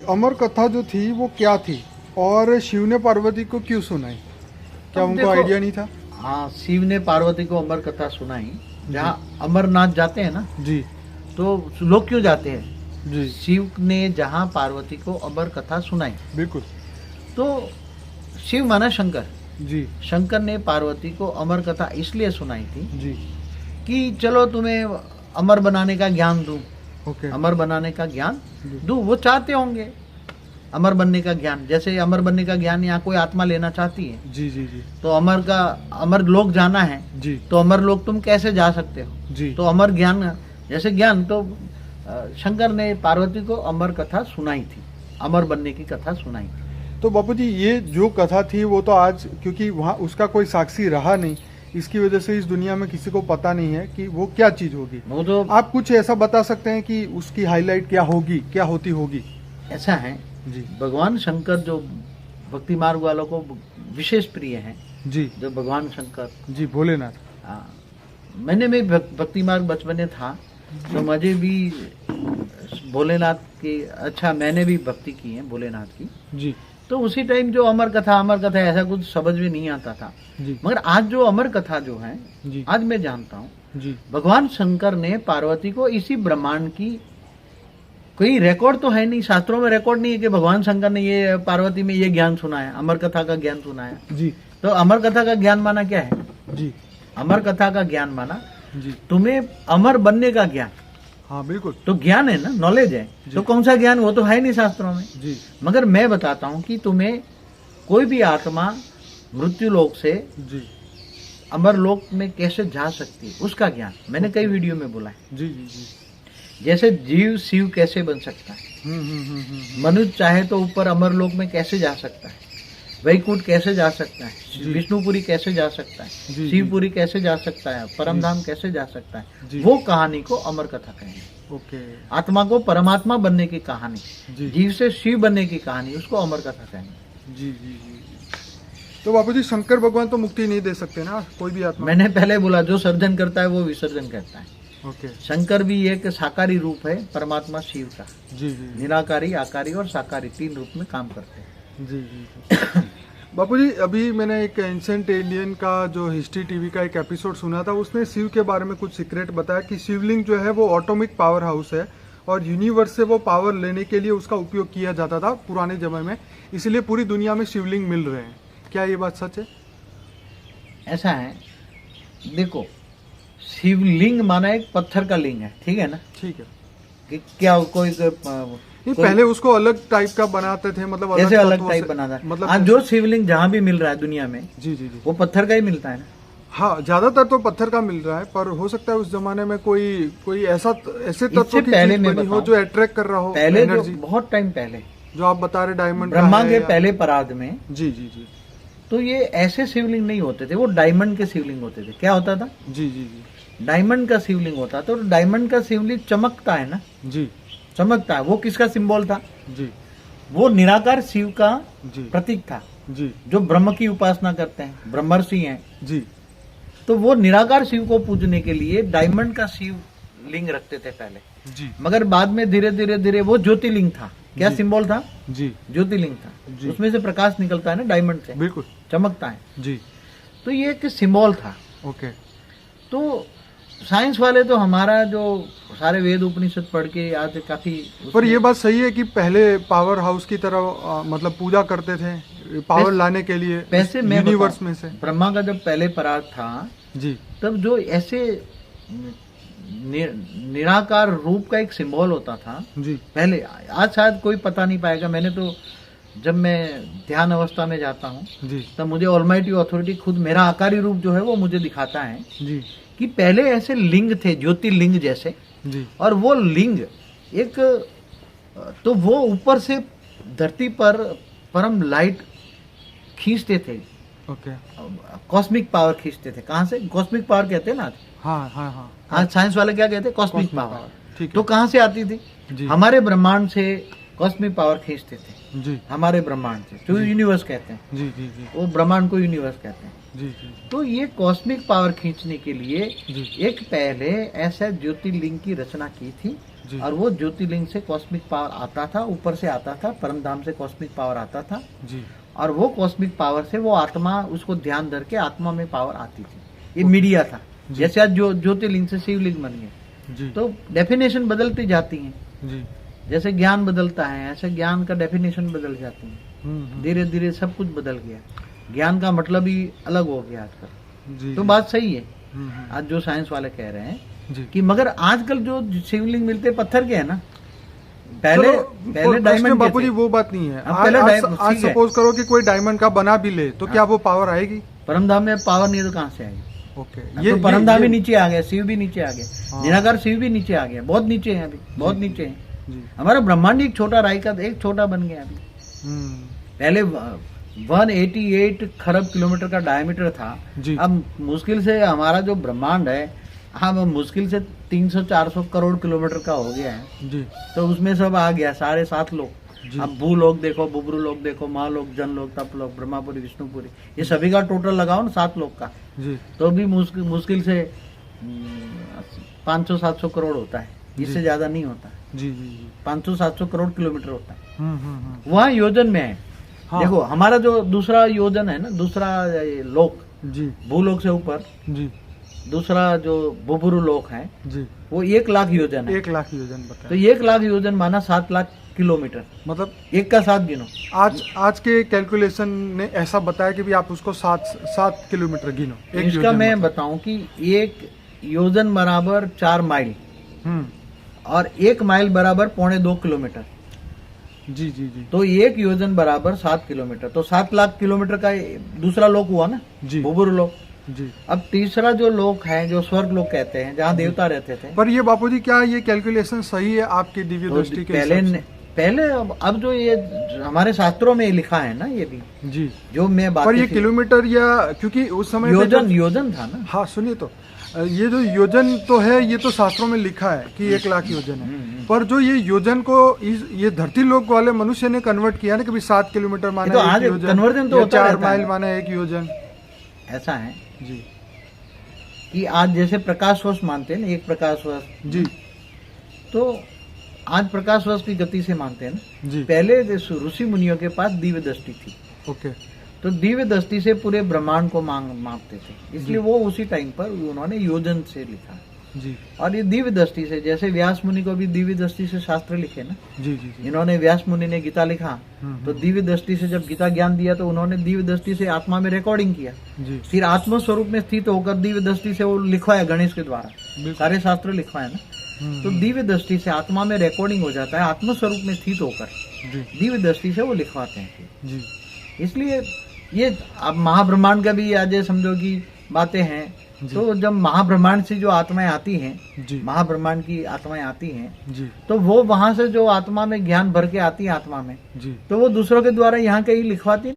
अमर कथा जो थी वो क्या थी और शिव ने पार्वती को क्यों सुनाई? क्या अब उनको देखो, आइडिया नहीं था? हाँ, शिव ने पार्वती को अमर कथा सुनाई। जहाँ अमरनाथ जाते हैं ना, जी तो लोग क्यों जाते हैं? जी शिव ने जहाँ पार्वती को अमर कथा सुनाई, बिल्कुल। तो शिव माना शंकर। जी शंकर ने पार्वती को अमर कथा इसलिए सुनाई थी जी कि चलो तुम्हें अमर बनाने का ज्ञान दूं, ओके अमर बनाने का ज्ञान जी दूं। वो चाहते होंगे अमर बनने का ज्ञान, जैसे अमर बनने का ज्ञान यहाँ कोई आत्मा लेना चाहती है, जी जी जी तो अमर लोक जाना है, जी तो अमर लोक तुम कैसे जा सकते हो? जी तो अमर ज्ञान, जैसे ज्ञान, तो शंकर ने पार्वती को अमर कथा सुनाई थी, अमर बनने की कथा सुनाई थी। तो बापू जी, ये जो कथा थी वो तो आज, क्योंकि वहाँ उसका कोई साक्षी रहा नहीं, इसकी वजह से इस दुनिया में किसी को पता नहीं है कि वो क्या चीज होगी। वो तो आप कुछ ऐसा बता सकते हैं कि उसकी हाईलाइट क्या होगी, क्या होती होगी? ऐसा है, जी भगवान शंकर जो भक्ति मार्ग वालों को विशेष प्रिय हैं, जी जो भगवान शंकर, जी भोलेनाथ। हाँ, मैंने भी भक्ति मार्ग बचपन में था, तो मुझे भी भोलेनाथ की, अच्छा, मैंने भी भक्ति की है भोलेनाथ की। जी तो उसी टाइम जो अमर कथा ऐसा कुछ समझ में नहीं आता था, जी मगर आज जो अमर कथा जो है, जी आज मैं जानता हूँ, जी भगवान शंकर ने पार्वती को इसी ब्रह्मांड की, कोई रिकॉर्ड तो है नहीं, शास्त्रों में रिकॉर्ड नहीं है कि भगवान शंकर ने ये पार्वती में ये ज्ञान सुनाया, अमर कथा का ज्ञान सुनाया। जी तो अमर कथा का ज्ञान माना क्या है? जी अमर कथा का ज्ञान माना जी तुम्हें अमर बनने का ज्ञान। हाँ बिल्कुल। तो ज्ञान है ना, नॉलेज है, तो कौन सा ज्ञान? वो तो है नहीं शास्त्रों में। जी मगर मैं बताता हूँ कि तुम्हें कोई भी आत्मा मृत्यु लोक से जी अमर लोक में कैसे जा सकती है, उसका ज्ञान मैंने कई वीडियो में बोला है। जी जी जी जैसे जीव शिव कैसे बन सकता है, मनुष्य चाहे तो ऊपर अमर लोक में कैसे जा सकता है, वैकुंठ कैसे जा सकता है, जी। विष्णुपुरी कैसे जा सकता है, जी, शिवपुरी कैसे जा सकता है, परमधाम कैसे जा सकता जी। है, वो कहानी को अमर कथा कहेंगे। ओके। आत्मा को परमात्मा बनने की कहानी, जी जीव से शिव बनने की कहानी, उसको अमर कथा कहेंगे। जी जी जी। तो बापू जी, शंकर भगवान तो मुक्ति नहीं दे सकते ना कोई भी आत्मा? मैंने पहले बोला, जो सर्जन करता है वो विसर्जन करता है। ओके। शंकर भी एक साकारी रूप है परमात्मा शिव का। जी जी निराकारी, आकारी और साकारी, 3 रूप में काम करते हैं। जी जी बापू जी, अभी मैंने एक एंशिएंट एलियन का जो हिस्ट्री टीवी का एक एपिसोड सुना था, उसमें शिव के बारे में कुछ सीक्रेट बताया कि शिवलिंग जो है वो ऑटोमिक पावर हाउस है और यूनिवर्स से वो पावर लेने के लिए उसका उपयोग किया जाता था पुराने समय में, इसलिए पूरी दुनिया में शिवलिंग मिल रहे हैं। क्या ये बात सच है? ऐसा है, देखो, शिवलिंग माना एक पत्थर का लिंग है, ठीक है ना? ठीक है। कि क्या कोई नहीं, पहले उसको अलग टाइप का बनाते थे, मतलब कैसे अलग तत्वों टाइप से- बना था? मतलब आज जो शिवलिंग जहाँ भी मिल रहा है दुनिया में, जी जी जी वो पत्थर का ही मिलता है ना। हाँ, ज्यादातर तो पत्थर का मिल रहा है, पर हो सकता है उस जमाने में कोई ऐसे तत्व इससे की पहले चीज मैं बनी हो बताऊं, जो अट्रैक्ट कर रहा हो पहले जो एनर्जी, बहुत टाइम पहले, जो आप बता रहे डायमंड का ब्रह्मा है के या- पहले परार्ध में, जी जी जी तो ये ऐसे शिवलिंग नहीं होते थे, वो डायमंड के शिवलिंग होते थे। क्या होता था? जी जी जी डायमंड का शिवलिंग होता था, और डायमंड का शिवलिंग चमकता है ना, जी चमकता है। वो किसका सिंबल था? जी वो निराकार शिव का जी प्रतीक था, जी जो ब्रह्म की उपासना करते हैं, ब्रह्मर्षि हैं। जी तो वो निराकार शिव को पूजने के लिए डायमंड का शिव लिंग रखते थे पहले, जी मगर बाद में धीरे धीरे धीरे वो ज्योतिर्लिंग था। क्या जी। सिंबल था? जी ज्योतिर्लिंग था। जी। उसमें से प्रकाश निकलता है ना, डायमंड से बिल्कुल। चमकता है। जी तो ये एक सिंबल था। ओके। तो साइंस वाले तो हमारा जो सारे वेद उपनिषद पढ़ के आज काफी पर ये बात सही है कि पहले पावर हाउस की तरह मतलब पूजा करते थे पावर लाने के लिए पैसे में यूनिवर्स में से। ब्रह्मा का जब पहले परार्थ था, जी तब जो ऐसे निराकार रूप का एक सिंबल होता था जी पहले, आज शायद कोई पता नहीं पाएगा। मैंने तो, जब मैं ध्यान अवस्था में जाता हूँ, जी तब मुझे ऑलमाइटी अथॉरिटी खुद मेरा आकारी रूप जो है वो मुझे दिखाता है जी कि पहले ऐसे लिंग थे, ज्योतिर्लिंग जैसे, जी और वो लिंग एक, तो वो ऊपर से धरती पर परम लाइट खींचते थे, ओके। कॉस्मिक पावर खींचते थे। कहाँ से? कॉस्मिक पावर कहते हैं ना आज। हाँ हाँ हाँ आज साइंस वाले क्या कहते हैं? Cosmic Cosmic power. power, ठीक है। तो कहाँ से आती थी? जी हमारे ब्रह्मांड से कॉस्मिक पावर खींचते थे, जी हमारे ब्रह्मांड से, जो यूनिवर्स कहते हैं, जी जी जी वो ब्रह्मांड को यूनिवर्स कहते हैं। जी जी तो ये कॉस्मिक पावर खींचने के लिए जी एक पहले ऐसा ज्योतिर्लिंग की रचना की थी, जी। और वो ज्योतिर्लिंग से कॉस्मिक पावर आता था, ऊपर से आता था, परम धाम से कॉस्मिक पावर आता था, जी और वो कॉस्मिक पावर से वो आत्मा, उसको ध्यान धर के आत्मा में पावर आती थी। ये मीडिया था। जी। जैसे आज जो ज्योतिर्लिंग से शिवलिंग बन गए, जी तो डेफिनेशन बदलती जाती है। जी। जैसे ज्ञान बदलता है, ऐसे ज्ञान का डेफिनेशन बदल जाती है। हम्म। धीरे धीरे सब कुछ बदल गया, ज्ञान का मतलब ही अलग हो गया आजकल। जी तो जी। बात सही है हम्म। आज जो साइंस वाले कह रहे हैं जी। कि, मगर आजकल जो शिवलिंग मिलते पत्थर के है ना, पहले चलो, पहले डायमंड बापू जी के थे। वो बात नहीं है। अब पहले आज ठीक है। सपोज करो कि कोई डायमंड का बना भी ले, तो क्या वो पावर आएगी? परमधाम में पावर नहीं है तो कहाँ से आएगी? ओके, अब तो परमधाम भी नीचे आ गया, शिव भी नीचे आ गया, हाँ। निराकार शिव भी नीचे आ गया, बहुत नीचे है अभी, बहुत नीचे है। जी। हमारा ब्रह्मांड एक छोटा राय का एक छोटा बन गया अभी। हम्म। पहले 188 खरब किलोमीटर का डायमीटर था। जी। अब मुश्किल से हमारा जो ब्रह्मांड है, हम मुश्किल से 300-400 करोड़ किलोमीटर का हो गया है। जी तो उसमें सब आ गया, 7.5 लोग। जी। अब भूलोक देखो, बुबरू लोग देखो, महालोक, जनलोक, तपलोक, ब्रह्मापुरी, विष्णुपुरी, ये सभी का टोटल लगाओ ना 7 लोग का, जी तो भी मुश्किल से 500-700 करोड़ होता है, इससे जी। ज्यादा नहीं होता। जी जी। 500-700 करोड़ किलोमीटर होता है, हम्म। वहाँ योजन में है। हाँ। देखो हमारा जो दूसरा योजन है ना, दूसरा ये लोक, जी भूलोक से ऊपर जी दूसरा जो बुबुरु लोक है, जी। वो 1 लाख योजन है। 1 लाख योजन तो बताए, 1 लाख योजन माना 7 लाख किलोमीटर, मतलब एक का 7 गिनो। आज के कैलकुलेशन ने ऐसा बताया कि भी आप उसको 7 किलोमीटर गिनो। एक इसका योजन मैं मतलब। बताऊं कि 1 योजन बराबर 4 माइल, हम्म। और 1 माइल बराबर 2.25 किलोमीटर। जी जी जी। तो 1 योजन बराबर 7 किलोमीटर, तो 7 लाख किलोमीटर का दूसरा लोक हुआ ना, जी बुबुरु लोक। जी। अब तीसरा जो लोक है, जो स्वर्ग लोक कहते हैं, जहाँ देवता रहते थे। पर ये बापूजी क्या ये कैलकुलेशन सही है आपकी दिव्य तो दृष्टि के पहले हिसाब से? पहले अब जो ये हमारे शास्त्रों में लिखा है ना, ये भी जी। जो मैं बात, पर ये किलोमीटर या क्योंकि उस समय पे योजन जो- योजन था ना। हाँ सुनिए, तो ये जो योजन तो है, ये तो शास्त्रों में लिखा है कि 1 लाख योजन है, पर जो ये योजन को ये धरती लोक वाले मनुष्य ने कन्वर्ट किया ना कि 7 किलोमीटर माना तो 1 आज योजन, conversion तो या होता 4 रहता है। माइल माना 1 योजन। ऐसा है जी कि आज जैसे प्रकाश वर्ष मानते हैं ना, 1 प्रकाश वर्ष, जी तो आज प्रकाश वर्ष की गति से मानते हैं ना। जी। पहले ऋषि मुनियों के पास दिव्य दृष्टि थी, ओके। तो दिव्य दृष्टि से पूरे ब्रह्मांड को मापते थे, इसलिए वो उसी टाइम पर उन्होंने योजन से लिखा। जी और ये दिव्य दृष्टि से, जैसे व्यास मुनि को भी दिव्य दृष्टि से शास्त्र लिखे ना, जी जी जी। इन्होंने व्यास मुनि ने गीता लिखा, तो दिव्य दृष्टि से जब गीता ज्ञान दिया, तो उन्होंने दिव्य दृष्टि से आत्मा में रिकॉर्डिंग किया, जी फिर आत्म स्वरूप में स्थित होकर दिव्य दृष्टि से वो लिखवाया गणेश के द्वारा, बिल्कुल। सारे शास्त्र लिखवाए ना। तो दिव्य दृष्टि से आत्मा में रिकॉर्डिंग हो जाता है, आत्म स्वरूप में स्थित होकर जी दिव्य दृष्टि से वो लिखवाते हैं। जी। इसलिए ये अब महाब्रह्मांड का भी आज ये समझो कि बातें हैं, तो जब महाब्रह्मांड से जो आत्माएं आती हैं, जी महाब्रह्मांड की आत्माएं आती हैं, जी तो वो वहां से जो आत्मा में ज्ञान भर के आती है आत्मा में, जी। तो वो दूसरों के द्वारा यहाँ कहीं लिखवाती